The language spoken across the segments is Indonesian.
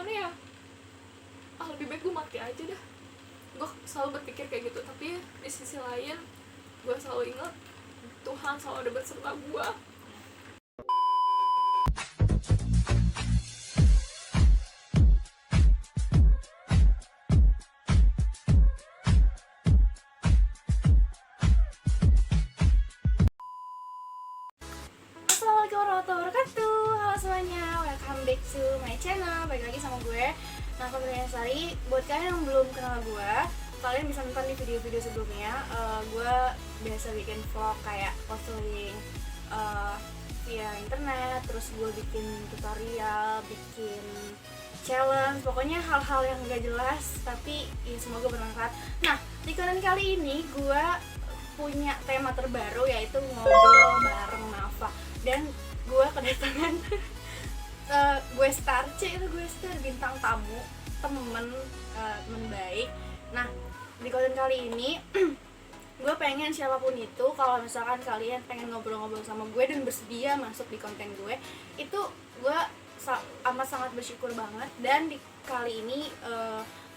gimana ya, lebih baik gue mati aja dah. Gue selalu berpikir kayak gitu, tapi di sisi lain gue selalu ingat Tuhan selalu ada beserta gue. Assalamualaikum warahmatullahi wabarakatuh. Halo semuanya, welcome back to my channel. Balik lagi sama gue, Nafa Sari. Buat kalian yang belum kenal gue, kalian bisa nonton di video-video sebelumnya. Gue biasa bikin vlog kayak posting via internet, terus gue bikin tutorial, bikin challenge, pokoknya hal-hal yang gak jelas tapi ya semoga bermanfaat. Nah, di konten kali ini gue punya tema terbaru, yaitu ngobrol bareng Nafa. Dan gue kedatangan gue star bintang tamu, temen baik. Nah, di konten kali ini gue pengen siapapun itu, kalau misalkan kalian pengen ngobrol-ngobrol sama gue dan bersedia masuk di konten gue, itu gue amat sangat bersyukur banget. Dan di kali ini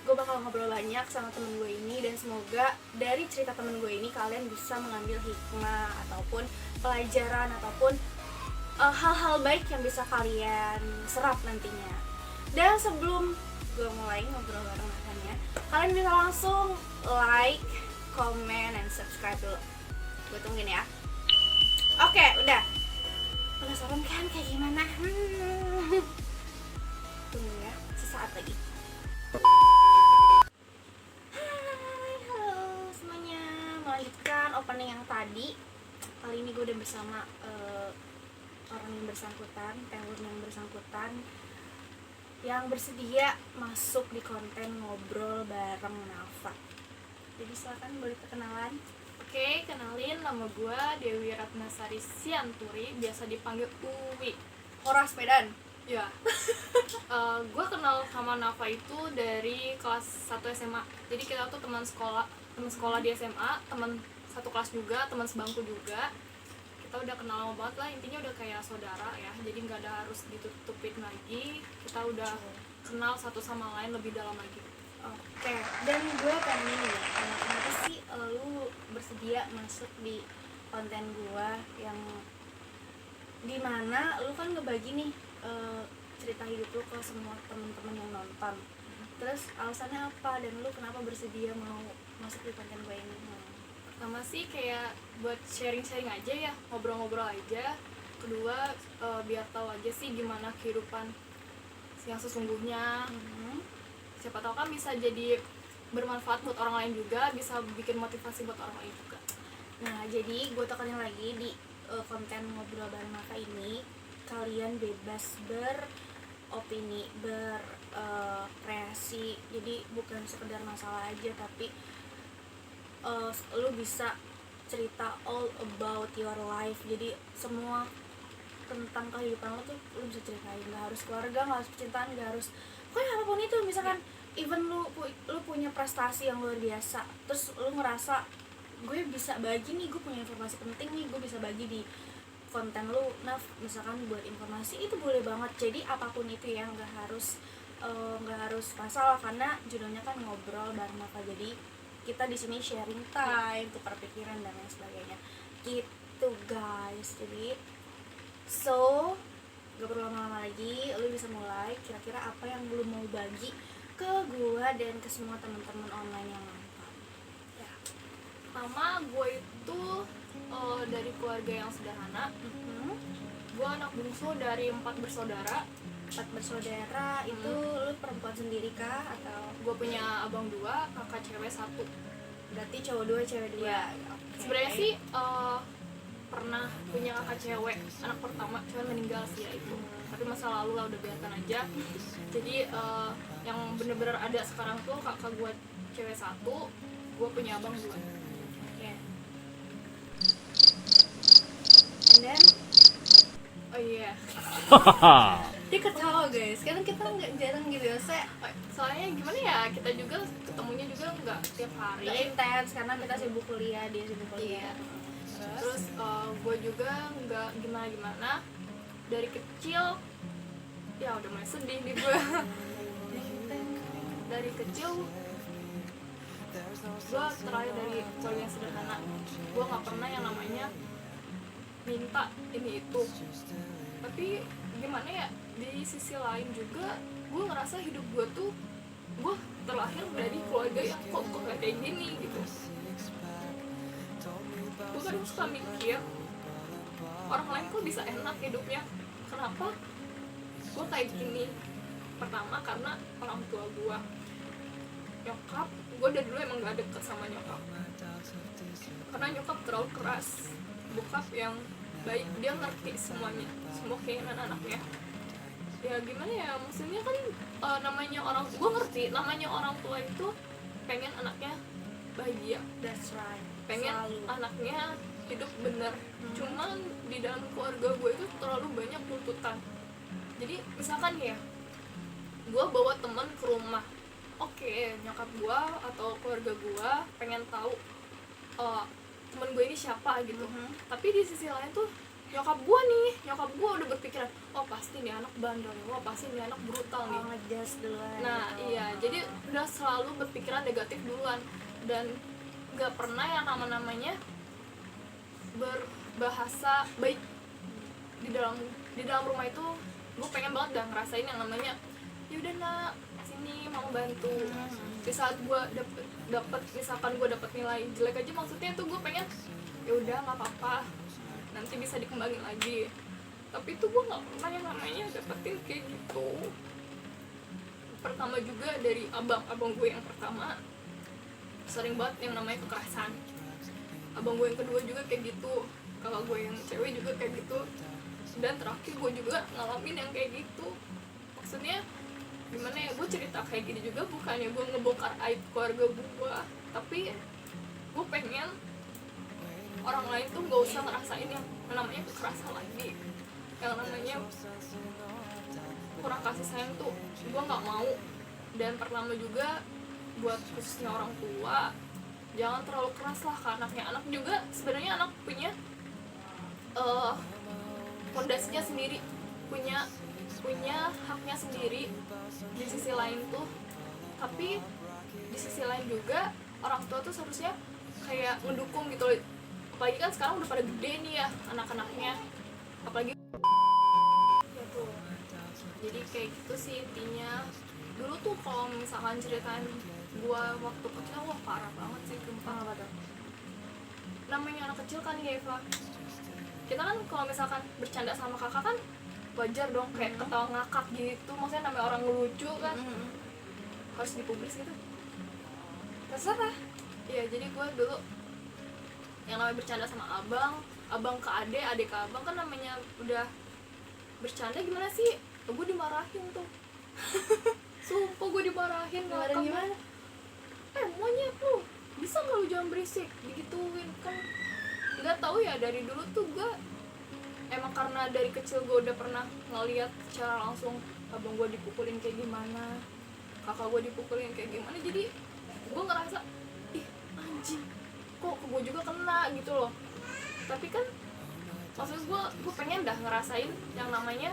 gue bakal ngobrol banyak sama temen gue ini, dan semoga dari cerita temen gue ini kalian bisa mengambil hikmah ataupun pelajaran ataupun hal-hal baik yang bisa kalian serap nantinya. Dan sebelum gue mulai ngobrol bareng Natanya, kalian bisa langsung like, comment, dan subscribe dulu. Gue tungguin ya. Oke, udah. Penasaran kan kayak gimana? Tunggu ya, sesaat lagi. Hai, halo semuanya. Melanjutkan opening yang tadi. Kali ini gue udah bersama orang yang bersangkutan, talent yang bersangkutan, yang bersedia masuk di konten ngobrol bareng Nafa. Jadi silakan boleh perkenalan. Oke, kenalin, nama gue Dewi Ratnasari Sianturi, biasa dipanggil Uwi. Horas Medan. Ya. Gue kenal sama Nafa itu dari kelas 1 SMA. Jadi kita tuh teman sekolah di SMA, teman satu kelas juga, teman sebangku juga. Kita udah kenal lama banget lah, intinya udah kayak saudara ya. Jadi nggak ada harus ditutupin lagi. Kita udah kenal satu sama lain lebih dalam lagi. Oke, dan gue pengen nih, kenapa sih lu bersedia masuk di konten gue yang dimana lu kan ngebagi nih cerita hidup lu ke semua temen-temen yang nonton. Terus alasannya apa, dan lu kenapa bersedia mau masuk di konten gue ini? Pertama sih kayak buat sharing-sharing aja ya, ngobrol-ngobrol aja. Kedua, biar tahu aja sih gimana kehidupan yang sesungguhnya. Siapa tahu kan bisa jadi bermanfaat buat orang lain juga, bisa bikin motivasi buat orang lain juga. Nah, jadi gue tekanin lagi di konten ngobrol bareng Nafa ini, kalian bebas beropini, berkreasi. Jadi bukan sekedar masalah aja, tapi lu bisa cerita all about your life. Jadi semua tentang kehidupan lo tuh lu bisa ceritain. Gak harus keluarga, gak harus percintaan, gak harus pokoknya apapun itu. Misalkan even lu punya prestasi yang luar biasa, terus lu ngerasa gue bisa bagi nih, gue punya informasi penting nih, gue bisa bagi di konten lu, misalkan buat informasi, itu boleh banget. Jadi apapun itu ya, gak harus masalah, karena judulnya kan ngobrol bareng Nafa. Jadi kita di sini sharing time, tukar pikiran dan lain sebagainya gitu guys. Jadi gak perlu lama-lama lagi, lu bisa mulai. Kira-kira apa yang lu mau bagi ke gua dan ke semua teman-teman online yang nonton ya? Pertama, gue itu dari keluarga yang sederhana. Gue anak bungsu dari 4 bersaudara. 4 bersaudara. Itu lu perempuan sendiri kah, atau Gue punya abang 2, kakak cewek 1. berarti cowok 2 cewek 2? Ya. Okay. Sebenarnya sih pernah punya kakak cewek, anak pertama, cuman meninggal sih ya itu. Tapi masa lalu lah, udah biarkan aja. Jadi yang bener-bener ada sekarang tuh kakak gue cewek 1, gue punya abang 2. Okay. And then Oh iya. dia ketawa guys, karena kita nggak jarang gitu ya. Soalnya gimana ya, kita juga ketemunya juga nggak tiap hari. Nggak intens karena kita sibuk kuliah, dia sibuk kuliah. Terus gue juga nggak gimana-gimana. Dari kecil ya udah mulai sedih nih gue. kecil gue terlahir dari keluarga yang sederhana. Gue nggak pernah yang namanya minta ini itu. Tapi gimana ya, di sisi lain juga gue ngerasa hidup gue tuh, gue terlahir dari keluarga yang kok kayak gini gitu. Gue kadang suka mikir orang lain kok bisa enak hidupnya, kenapa gue kayak gini. Pertama karena orang tua gue, nyokap gue dari dulu emang gak deket sama nyokap karena nyokap terlalu keras. Bokap yang baik, dia ngerti semuanya, semua keinginan anaknya. Ya gimana ya, maksudnya kan namanya orang, gue ngerti namanya orang tua itu pengen anaknya bahagia, That's right. pengen Selalu. anaknya hidup bener. Cuman di dalam keluarga gue itu terlalu banyak tuntutan. Jadi misalkan ya, gue bawa temen ke rumah, oke, nyokap gue atau keluarga gue pengen tahu temen gue ini siapa gitu. Tapi di sisi lain tuh nyokap gue udah berpikiran, oh pasti nih anak bandel, oh pasti nih anak brutal nih. Ngejudge duluan. Nah iya, jadi udah selalu berpikiran negatif duluan, dan gak pernah yang namanya berbahasa baik di dalam rumah itu. Gue pengen banget dah ngerasain yang namanya, yaudah nak sini mau bantu. Di saat gue dapet misalkan gue dapet nilai jelek aja, maksudnya tuh gue pengen ya udah nggak apa-apa, nanti bisa dikembangin lagi. Tapi itu gue nggak pernah yang namanya dapetin kayak gitu. Pertama juga dari abang gue yang pertama sering banget yang namanya kekerasan. Abang gue yang kedua juga kayak gitu, kakak gue yang cewek juga kayak gitu, dan terakhir gue juga ngalamin yang kayak gitu. Maksudnya gimana ya, gue cerita kayak gini juga bukannya gue ngebongkar aib keluarga gue, tapi gue pengen orang lain tuh gak usah ngerasain yang namanya kekerasan lagi, yang namanya kurang kasih sayang tuh gue nggak mau. Dan pertama juga buat khususnya orang tua, jangan terlalu keras lah ke anaknya. Anak juga sebenarnya anak punya fondasinya sendiri, punya haknya sendiri di sisi lain tuh. Tapi di sisi lain juga orang tua tuh seharusnya kayak mendukung gitu loh. Apalagi kan sekarang udah pada gede nih ya anak-anaknya, apalagi gitu. Jadi kayak gitu sih intinya. Dulu tuh kalau misalkan ceritain gua waktu kecil, wah parah banget sih, sumpah. Apa tuh? Namanya anak kecil kan ya Eva, kita kan kalau misalkan bercanda sama kakak kan wajar dong, kayak ketawa ngakak gitu, maksudnya namanya orang lucu kan. Harus dipublis gitu, Terserah. iya. Jadi gue dulu yang namanya bercanda sama abang ke adek ke abang, kan namanya udah bercanda gimana sih, gue dimarahin tuh. Sumpah gue dimarahin. Gimana? Monyet lu, bisa nggak lu jangan berisik, digituin kan. Nggak tahu ya, dari dulu tuh gue emang karena dari kecil gue udah pernah ngeliat secara langsung abang gue dipukulin kayak gimana, kakak gue dipukulin kayak gimana. Jadi gue ngerasa, ih anjing, kok gue juga kena gitu loh. Tapi kan maksud gue pengen dah ngerasain yang namanya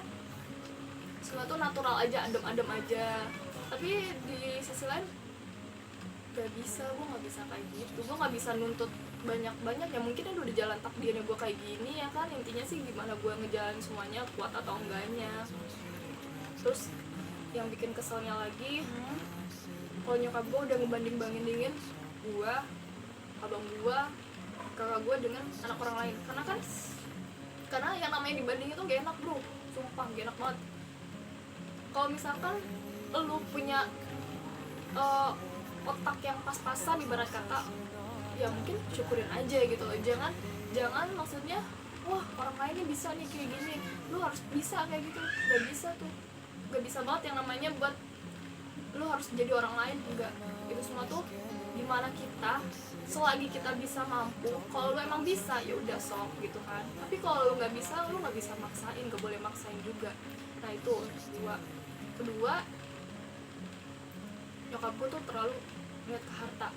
semua tuh natural aja, adem aja. Tapi di sisi lain gak bisa, gue gak bisa kayak gitu. Gue gak bisa nuntut banyak ya, mungkin udah jalan takdirnya gue kayak gini ya kan. Intinya sih gimana gue ngejalanin semuanya, kuat atau enggaknya. Terus yang bikin keselnya lagi, kalau nyokap gue udah ngebanding-bandingin gue, abang gue, kakak gue dengan anak orang lain. Karena yang namanya dibanding itu gak enak bro, sumpah gak enak banget. Kalau misalkan lu punya otak yang pas-pasan ibarat kata, ya mungkin syukurin aja gitu loh. Jangan maksudnya, wah orang lainnya bisa nih kayak gini, lu harus bisa kayak gitu. Gak bisa tuh, gak bisa banget yang namanya buat lu harus jadi orang lain, enggak. Itu semua tuh gimana kita, selagi kita bisa mampu. Kalau lu emang bisa ya udah sok gitu kan. Tapi kalau lu nggak bisa, lu nggak bisa maksain, nggak boleh maksain juga. Nah itu kedua nyokap gue tuh terlalu ngeliat ke harta.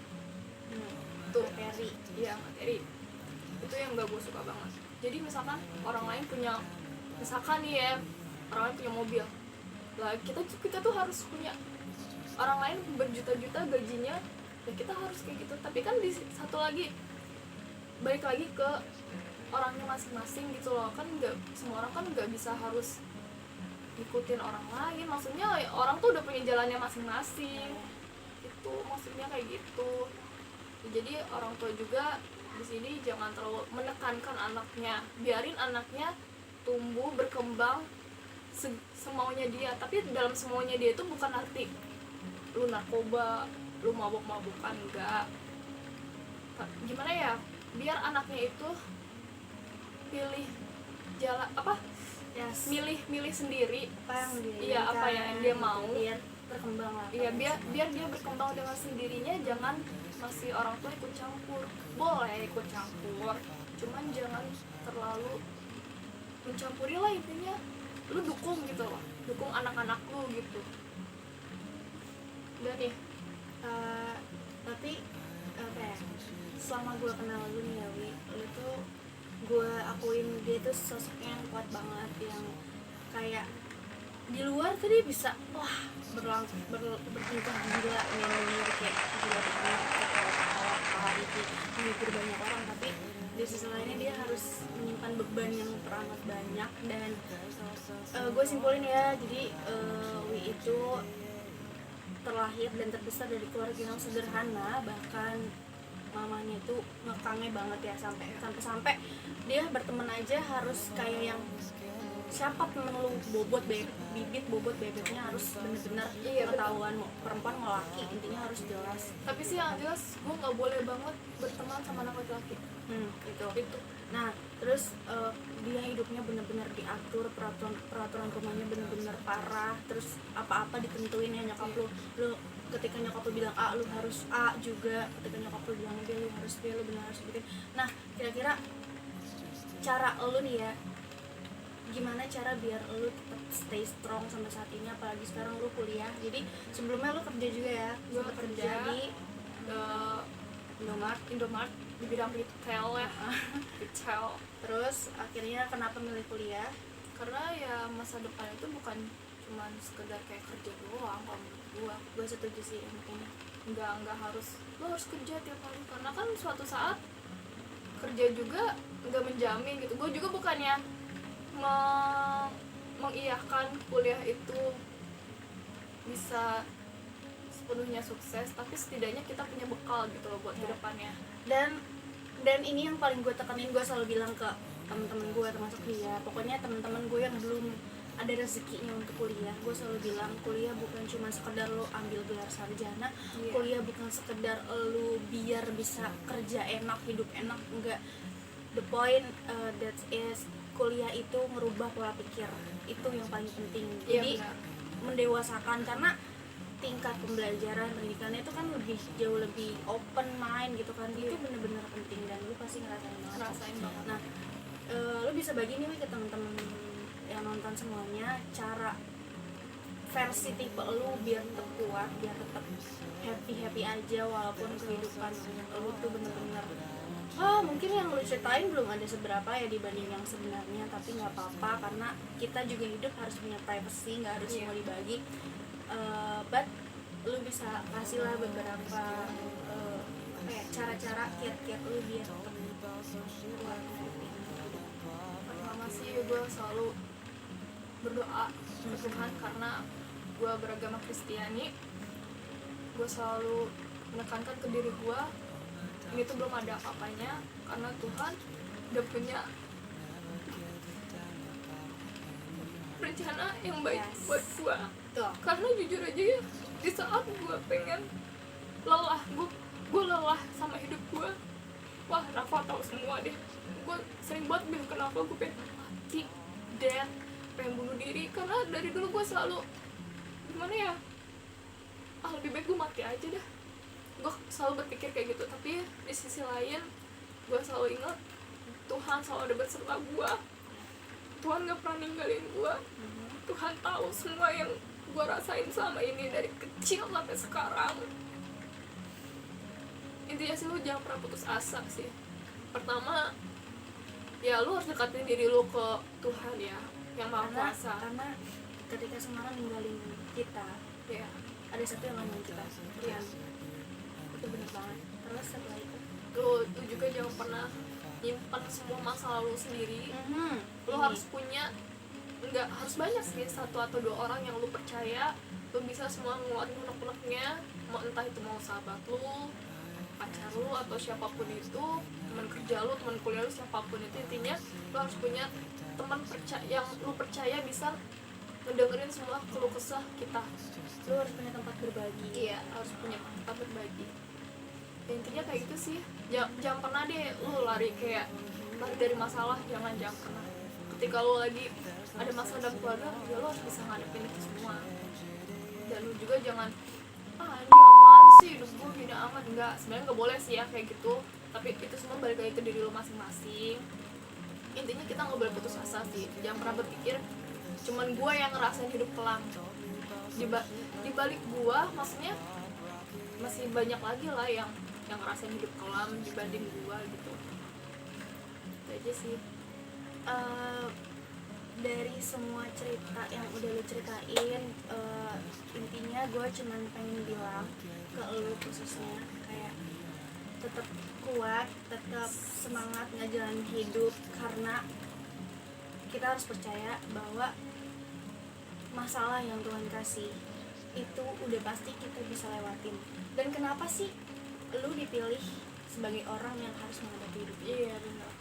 Tuh Materi. iya, materi itu yang gak gue suka banget. Jadi misalkan orang lain punya, misalkan nih ya, orang lain punya mobil lah, kita tuh harus punya orang lain berjuta-juta gajinya, ya kita harus kayak gitu. Tapi kan di satu lagi balik lagi ke orangnya masing-masing gitu loh, kan nggak semua orang kan nggak bisa harus ikutin orang lain. Maksudnya orang tuh udah punya jalannya masing-masing, itu maksudnya kayak gitu. Jadi orang tua juga di sini jangan terlalu menekankan anaknya, biarin anaknya tumbuh berkembang semaunya dia. Tapi dalam semaunya dia itu bukan arti lu narkoba, lu mabuk-mabukan, enggak. Gimana ya, biar anaknya itu pilih jalan apa, Yes. milih sendiri Apa yang dia iya apa yang dia mau. biar berkembang lah. Iya, biar dia berkembang dengan sendirinya, jangan masih orang tua ikut campur. Boleh ikut campur, cuman jangan terlalu mencampuri lah. Intinya lu dukung gitu loh, dukung anak-anak lu gitu. Dan nih Tapi apa ya, selama gue kenal lu nih ya Wi, lu tuh gue akuin dia tuh sosoknya yang kuat banget, yang kayak di luar tuh dia bisa wah bertingkah gila, bener-bener kayak gila banget, ketawa itu menghibur banyak orang. Tapi di sisi lainnya dia harus menyimpan beban yang teramat banyak. Dan gue simpulin ya, jadi Wi itu terlahir dan terbesar dari keluarga yang sederhana, bahkan mamanya itu ngekangnya banget ya, sampai dia berteman aja harus kayak yang siapa temen lu, bobot bibit bobot bebeknya harus bener-bener ketahuan mau perempuan mau laki, intinya harus jelas. tapi sih yang jelas gue nggak boleh banget berteman sama anak laki-laki. Itu nah terus dia hidupnya bener-bener diatur, peraturan rumahnya bener-bener parah. Terus apa-apa ditentuin ya nyokap lu ketika nyokap lu bilang A lu harus A juga, ketika nyokap lu bilang B lu harus B, lu bener harus ikutin. Nah kira-kira cara lu nih ya, gimana cara biar lu tetap stay strong sampai saat ini, apalagi sekarang lu kuliah. Jadi sebelumnya lu kerja juga ya, Gue kerja di Indomart di bidang retail ya. Retail. Terus akhirnya kenapa milih kuliah? Karena ya masa depan itu bukan cuma sekedar kayak kerja doang. Kalau menurut Gue setuju sih makanya. nggak harus lo harus kerja tiap hari, karena kan suatu saat kerja juga nggak menjamin gitu. Gue juga bukannya mengiyakan kuliah itu bisa sepenuhnya sukses, tapi setidaknya kita punya bekal gitu loh buat kedepannya. Dan ini yang paling gue tekanin, gue selalu bilang ke temen-temen gue termasuk dia, pokoknya temen-temen gue yang belum ada rezekinya untuk kuliah, gue selalu bilang kuliah bukan cuma sekedar lo ambil gelar sarjana, kuliah bukan sekedar lo biar bisa kerja enak, hidup enak, enggak. The point that is kuliah itu merubah pola pikir, itu yang paling penting. Jadi mendewasakan, karena tingkat pembelajaran pendidikannya itu kan jauh lebih open mind gitu kan. Itu bener-bener penting dan lu pasti ngerasain banget. Nah lu bisa bagi nih ke temen-temen yang nonton semuanya, cara versi tipe lu biar tetap kuat, biar tetap happy aja walaupun kehidupan lu tuh bener-bener mungkin yang lu ceritain belum ada seberapa ya dibanding yang sebenarnya. Tapi nggak apa-apa, karena kita juga hidup harus punya privacy, nggak harus semua dibagi. But lu bisa kasih lah beberapa cara-cara kiat-kiat lu biar tetap kuat. Pertama sih gue selalu berdoa ke Tuhan, karena gue beragama Kristiani. Gue selalu menekankan ke diri gue, ini tuh belum ada apa-apanya, karena Tuhan udah punya rencana yang baik buat gue. Karena jujur aja ya, di saat gue pengen lelah, gue lelah sama hidup gue. Wah, Rafa tahu semua deh, gue sering banget bilang kenapa gue pengen mati, pengen bunuh diri. Karena dari dulu gue selalu gimana ya, lebih baik gue mati aja dah. Gue selalu berpikir kayak gitu. Tapi di sisi lain gue selalu ingat Tuhan selalu ada beserta gue. Tuhan gak pernah ninggalin gue. Tuhan tahu semua yang gue rasain selama ini dari kecil sampai sekarang. Intinya sih lu jangan pernah putus asa sih. Pertama ya lu harus dekatin diri lu ke Tuhan ya, yang Maha Kuasa. Karena ketika Semarang ninggalin kita ya, ada satu yang ngomong kita. Iya. Itu bener banget. Terus setelah itu Lu juga jangan pernah nyimpan semua masa lalu sendiri. Lu ini. harus punya, nggak harus banyak sih, 1 atau 2 orang yang lu percaya lu bisa semua ngeluarin unek-uneknya, entah itu mau sahabat lu, pacar lu, atau siapapun itu, teman kerja lu, teman kuliah lu, siapapun itu. Intinya lu harus punya teman yang lu percaya bisa ngedengerin semua keluh kesah kita. Lu harus punya tempat berbagi. Iya, harus punya tempat berbagi. Ya, intinya kayak gitu sih. Jangan pernah deh lu lari dari masalah. Jangan pernah. Ketika lu lagi ada masalah dalam keluarga, ya lu harus bisa ngadepin itu semua. Dan lu juga jangan, ini apaan sih, hidup gue gini amat. Enggak, sebenarnya nggak boleh sih ya kayak gitu. Tapi itu semua balik lagi ke diri lu masing-masing. Intinya kita nggak boleh putus asa sih. Jangan pernah berpikir cuman gue yang ngerasain hidup kelam. Di balik gue, maksudnya masih banyak lagi lah yang ngerasain hidup kelam dibanding gue gitu. Itu aja sih. Dari semua cerita yang udah lu ceritain, intinya gue cuman pengen bilang ke lu khususnya, kayak tetap kuat, tetap semangat ngejalanin hidup, karena kita harus percaya bahwa masalah yang Tuhan kasih itu udah pasti kita bisa lewatin. Dan kenapa sih lu dipilih sebagai orang yang harus menghadapi hidup? Iya benar.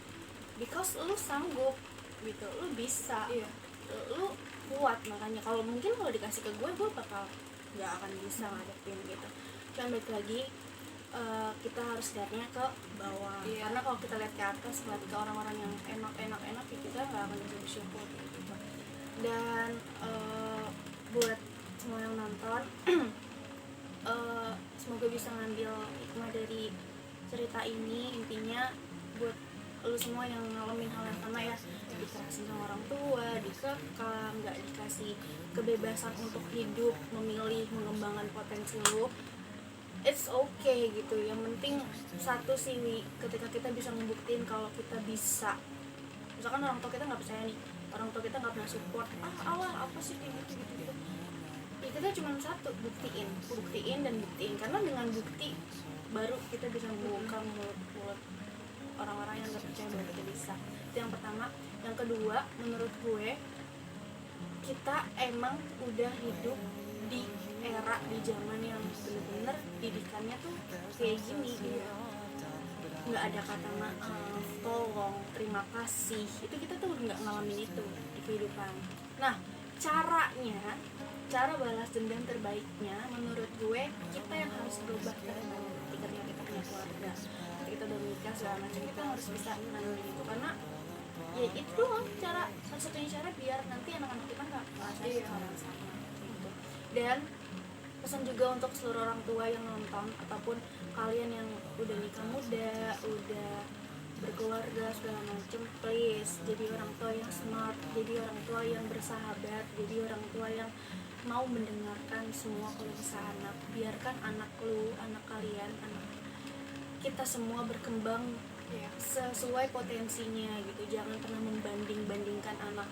Because lu sanggup gitu, lu bisa, Iya. lu kuat. Makanya kalau dikasih ke gue bakal nggak akan bisa ngadepin gitu. Cuman balik lagi, kita harus lihatnya ke bawah. Iya. Karena kalau kita lihat ke atas, lihat ke orang-orang yang enak ya kita nggak akan bisa bersyukur gitu. Dan buat semua yang nonton, semoga bisa ngambil hikmah dari cerita ini. Intinya buat lu semua yang ngalamin hal yang sama ya, dikasih sama orang tua, dikekang, nggak dikasih kebebasan untuk hidup, memilih, mengembangkan potensi lu, it's okay gitu. Yang penting satu sih, ketika kita bisa membuktiin kalau kita bisa. Misalkan orang tua kita nggak percaya nih, orang tua kita nggak pernah support, Allah apa sih kayak gitu. Ya kita cuma satu, buktiin, karena dengan bukti baru kita bisa membongkar mulut orang-orang yang nggak percaya bahwa kita bisa. Itu yang pertama. Yang kedua, menurut gue, kita emang udah hidup di era, di zaman yang bener-bener didikannya tuh kayak gini gitu. Nggak ada kata maaf, tolong, terima kasih. Itu kita tuh nggak ngalamin itu di kehidupan. Nah, cara balas dendam terbaiknya menurut gue, kita yang harus berubah ketika kita punya keluarga, kita udah menikah segala macam, kita harus bisa menangani itu. Karena ya itu doang satu-satunya cara biar nanti anak-anak kita nggak ngerasain hal yang sama gitu. Dan pesan juga untuk seluruh orang tua yang nonton, ataupun kalian yang udah nikah muda, udah berkeluarga segala macem, please jadi orang tua yang smart, jadi orang tua yang bersahabat, jadi orang tua yang mau mendengarkan semua keluh kesah anak. Biarkan anak lu, anak kalian, anak kita semua berkembang sesuai potensinya gitu. Jangan pernah membanding-bandingkan anak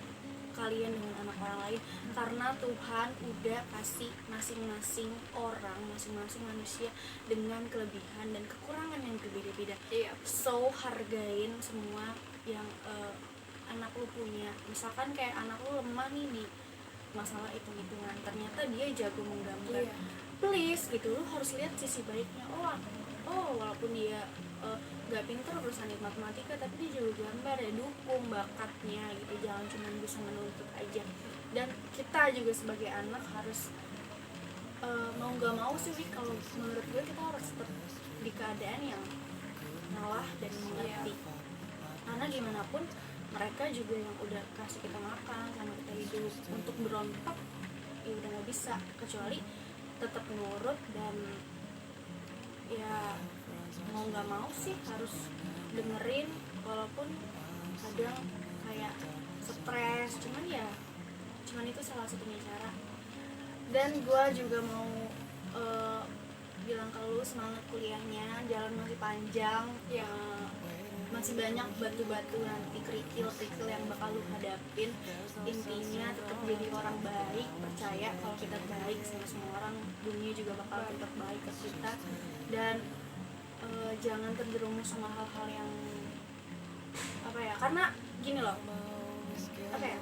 kalian dengan anak orang lain, karena Tuhan udah kasih masing-masing orang, masing-masing manusia dengan kelebihan dan kekurangan yang berbeda-beda. So hargain semua yang anak lu punya. Misalkan kayak anak lu lemah nih di masalah hitung-hitungan, ternyata dia jago menggambar, please gitu, lu harus lihat sisi baiknya. Walaupun dia gak pintar urusan matematika, tapi dia juga gambar ya, dukung bakatnya gitu, jangan cuma bisa menuntut aja. Dan kita juga sebagai anak harus mau gak mau sih, kalau menurut gue kita harus tetap di keadaan yang ngalah dan mengerti. Karena gimana pun mereka juga yang udah kasih kita makan sama kita hidup. Untuk berontak ya udah gak bisa, kecuali tetap nurut dan ya mau nggak mau sih harus dengerin, walaupun kadang kayak stres, cuman itu salah satunya cara. Dan gue juga mau bilang ke lu, semangat kuliahnya, jalan masih panjang, masih banyak batu-batu nanti, kerikil-kerikil yang bakal lu hadapin. Intinya tetap jadi orang baik, percaya kalau kita baik sama semua orang, dunia juga bakal tetap baik ke kita. Dan jangan terjerumus sama hal-hal yang apa ya, karena gini loh, apa ya,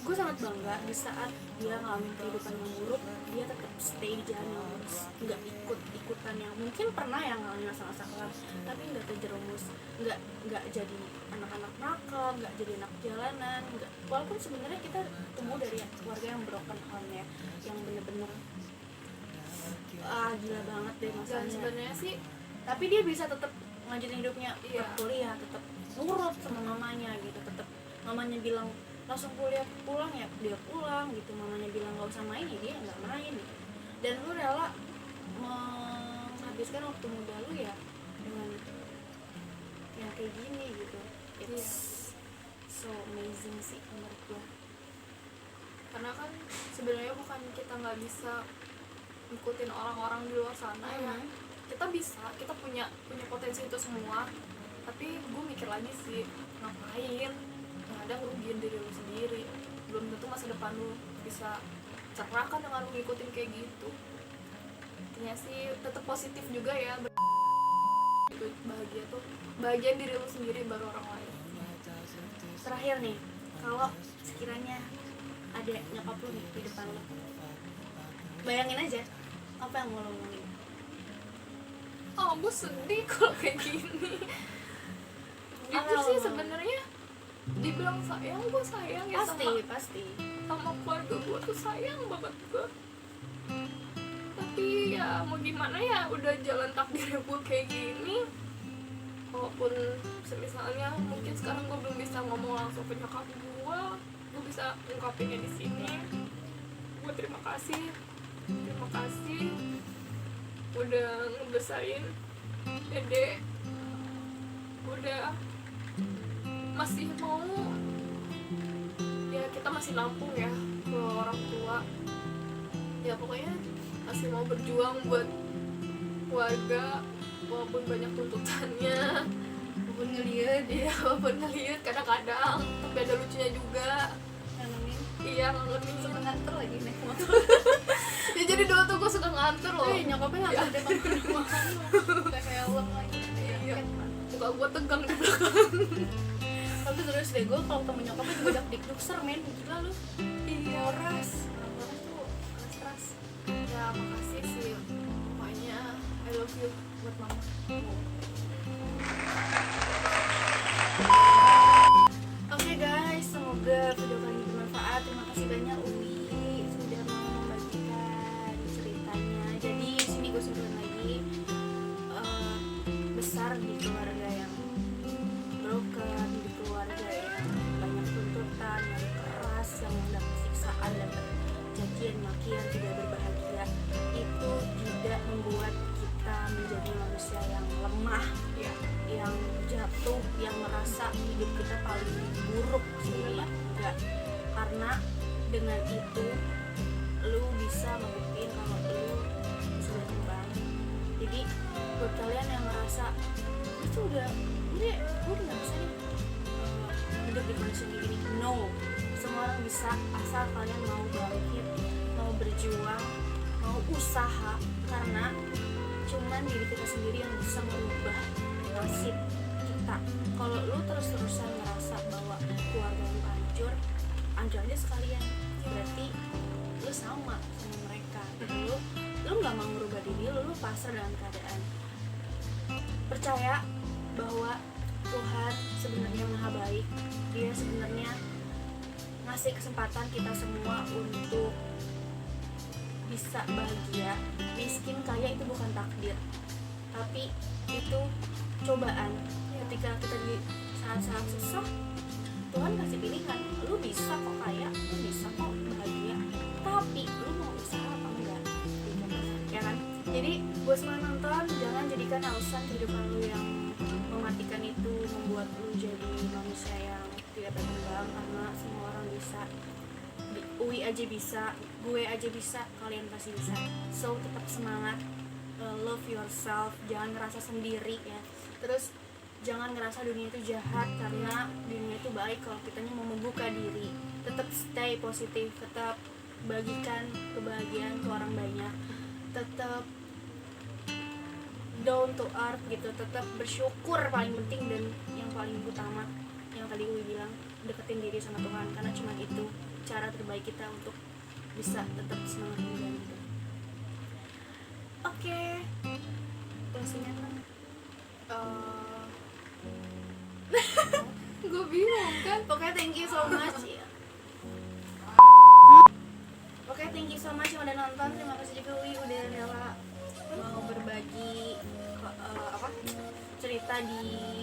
gue sangat bangga di saat dia ngalamin kehidupan yang buruk, dia tetap stay di jalan yang lurus, nggak ikut-ikutan yang mungkin pernah yang ngalamin masa-masa kelam, tapi nggak terjerumus, nggak jadi anak-anak nakal, nggak jadi anak jalanan, nggak, walaupun sebenarnya kita tumbuh dari keluarga yang broken home ya, yang bener-bener gila banget deh Dan masanya. sebenarnya sih Tapi dia bisa tetap lanjutin hidupnya, Iya. kuliah, tetap nurut sama mamanya gitu, tetap mamanya bilang langsung kuliah pulang ya dia pulang gitu, mamanya bilang nggak usah main ya dia nggak main gitu. Dan lu rela menghabiskan waktu muda lu ya dengan yang kayak gini gitu. It's so amazing sih menurut gue. karena kan sebenarnya bukan kita nggak bisa ngikutin orang-orang di luar sana ya, kita bisa, kita punya potensi itu semua, tapi gue mikir lagi sih ngapain, yang ada ngerugiin diri lu sendiri, belum tentu masa depan lu bisa cerah kan dengan lu ngikutin kayak gitu. Intinya sih tetap positif juga ya, itu bahagia tuh bahagian diri lu sendiri baru orang lain. Terakhir nih, kalau sekiranya ada nyokap lu nih di depan lu, bayangin aja apa yang mau lo ngomongin. Oh, gue sedih kalau kayak gini. Jujur sih sebenarnya dibilang sayang, gue sayang ya Pasti sama keluarga gue tuh sayang banget gue. Tapi ya mau gimana ya, udah jalan takdirnya gue kayak gini. Walaupun misalnya mungkin sekarang gue belum bisa ngomong langsung ke nyokap gue bisa ungkapinnya di sini. Gue terima kasih udah ngebesarin Dede, udah masih mau ya, kita masih nampung ya ke orang tua ya, pokoknya masih mau berjuang buat keluarga walaupun banyak tuntutannya, walaupun ngeliat iya walaupun ngeliat kadang-kadang, tapi ada lucunya juga. ngalamin Iya, ngalamin suka nganter lagi naik motor. ya, jadi dulu tuh gue suka nganter loh. Nyokapnya nganter depan perumahan lo kayak helm lagi. Iya, muka gue tegang di belakang. Tapi terus deh, gue kalau ketemu nyokapnya juga dak ser men, gila lu. Iya, Orang tuh keras. ya makasih sih, pokoknya I love you buat mama. Oke guys, semoga video kali ini bermanfaat. Terima kasih banyak Umi sudah mau membagikan ceritanya. Jadi di sini gue simpulin lagi, besar di keluarga yang broken, di keluarga yang banyak tuntutan, yang keras, yang mendapat siksaan dan cacian makian, tidak berbahagia, itu tidak membuat kita menjadi manusia yang lemah, Iya, yang jatuh, yang merasa hidup kita paling buruk. Sebenarnya enggak, karena dengan itu lu bisa membuktiin kalau lu sudah kembang. Jadi buat kalian yang merasa itu udah gue nggak bisa nih hidup di kondisi kayak gini, no, semua orang bisa asal kalian mau bangkit, mau berjuang, mau usaha, karena cuman diri kita sendiri yang bisa merubah nasib kita. Kalau lu terus-terusan merasa bahwa keluarga lu hancur aja sekalian, berarti lu sama mereka gitu. Lu nggak mau merubah diri lu pasrah dengan keadaan. Percaya bahwa Tuhan sebenarnya maha baik. Dia sebenarnya ngasih kesempatan kita semua untuk bisa bahagia. Miskin kaya itu bukan takdir, tapi itu cobaan. Ketika kita di saat-saat susah, Tuhan kasih pilihan, lu bisa kok kaya, lu bisa kok bahagia, tapi lu mau usaha apa enggak, ya kan? Jadi buat semua nonton, jangan jadikan alasan kehidupan lu yang mematikan itu membuat lu jadi manusia yang tidak berkembang, karena semua orang bisa. Uwi aja bisa, gue aja bisa, kalian pasti bisa. So tetap semangat, love yourself, jangan ngerasa sendiri ya. Terus jangan ngerasa dunia itu jahat, karena dunia itu baik kalau kitanya mau membuka diri. Tetap stay positif, tetap bagikan kebahagiaan ke orang banyak, tetap down to earth gitu, tetap bersyukur paling penting, dan yang paling utama yang tadi gue bilang, deketin diri sama Tuhan, karena cuma itu cara terbaik kita untuk bisa tetap semangat menjalani hidup. Oke, closing-nya kan? Gue bingung kan. Oke, thank you so much ya. Oke, thank you so much yang udah nonton. Terima kasih juga Wi udah rela mau berbagi cerita di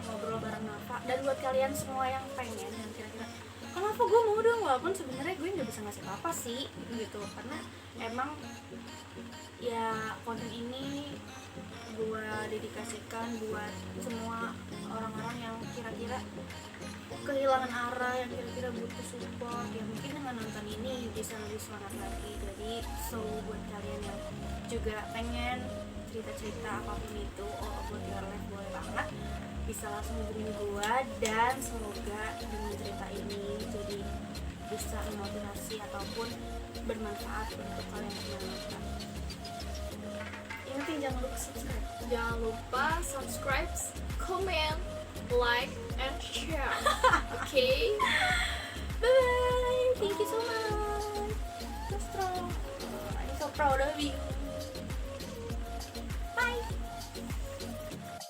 ngobrol bareng Nafa. Dan buat kalian semua yang pengen yang kira-kira kenapa gue mau dong, walaupun sebenarnya gue nggak bisa ngasih apa sih gitu, karena emang ya konten ini gue dedikasikan buat semua orang-orang yang kira-kira kehilangan arah, yang kira-kira butuh support, ya mungkin dengan nonton ini bisa lebih semangat lagi. Jadi buat kalian yang juga pengen cerita-cerita apapun itu, buat your life, boleh banget bisa langsung hubungin gue, dan semoga dengan cerita ini jadi bisa memotivasi ataupun bermanfaat untuk kalian yang nonton. Ingat, jangan lupa subscribe. Jangan lupa subscribe, comment, like, and share. Okay? Bye bye. Thank you so much. So strong. I'm so proud of you.